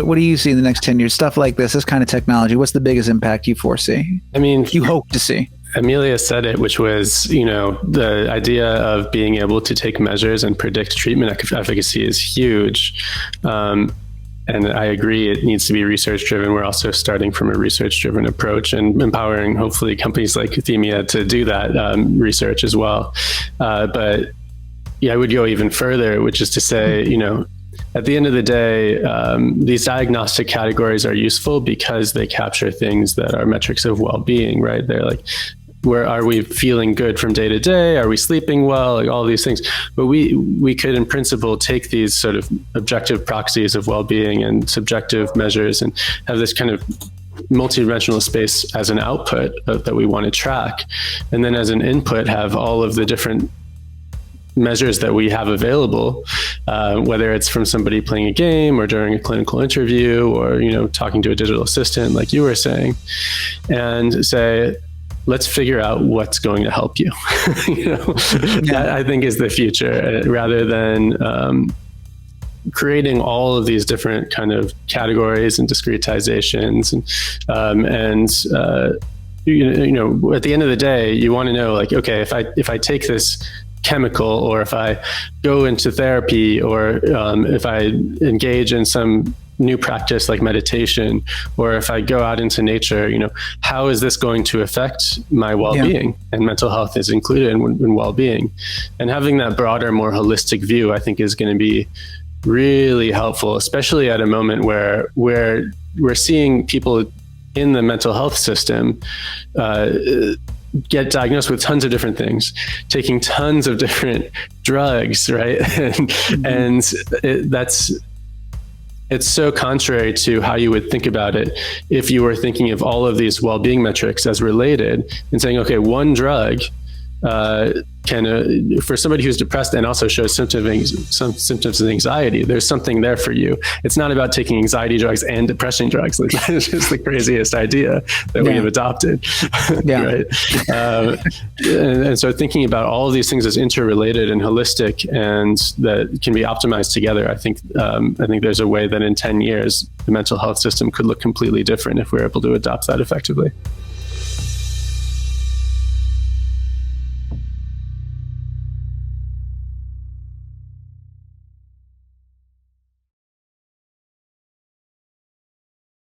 What do you see in the next 10 years? Stuff like this kind of technology. What's the biggest impact you foresee? I mean, you hope to see? Emilia said it, which was, the idea of being able to take measures and predict treatment efficacy is huge. And I agree, it needs to be research-driven. We're also starting from a research-driven approach and empowering, hopefully, companies like Thymia to do that research as well. But I would go even further, which is to say, at the end of the day, these diagnostic categories are useful because they capture things that are metrics of well-being, right? They're like, where are we feeling good from day to day? Are we sleeping well? Like all these things. But we could, in principle, take these sort of objective proxies of well-being and subjective measures and have this kind of multidimensional space as an output that we want to track. And then as an input, have all of the different measures that we have available, whether it's from somebody playing a game or during a clinical interview or, talking to a digital assistant, like you were saying, and say, let's figure out what's going to help you. That I think is the future, rather than creating all of these different kind of categories and discretizations. At the end of the day, you want to know, like, okay, if I take this chemical, or if I go into therapy, or if I engage in some new practice like meditation, or if I go out into nature, how is this going to affect my well-being? And mental health is included in well-being. And having that broader, more holistic view, I think, is going to be really helpful, especially at a moment where we're seeing people in the mental health system get diagnosed with tons of different things, taking tons of different drugs, right? And it's so contrary to how you would think about it if you were thinking of all of these well-being metrics as related and saying, okay, one drug can, for somebody who's depressed and also shows some symptoms of anxiety, there's something there for you. It's not about taking anxiety drugs and depression drugs. Like, that is just the craziest idea that we have adopted. Right? And so thinking about all of these things as interrelated and holistic and that can be optimized together, I think there's a way that in 10 years, the mental health system could look completely different if we're able to adopt that effectively.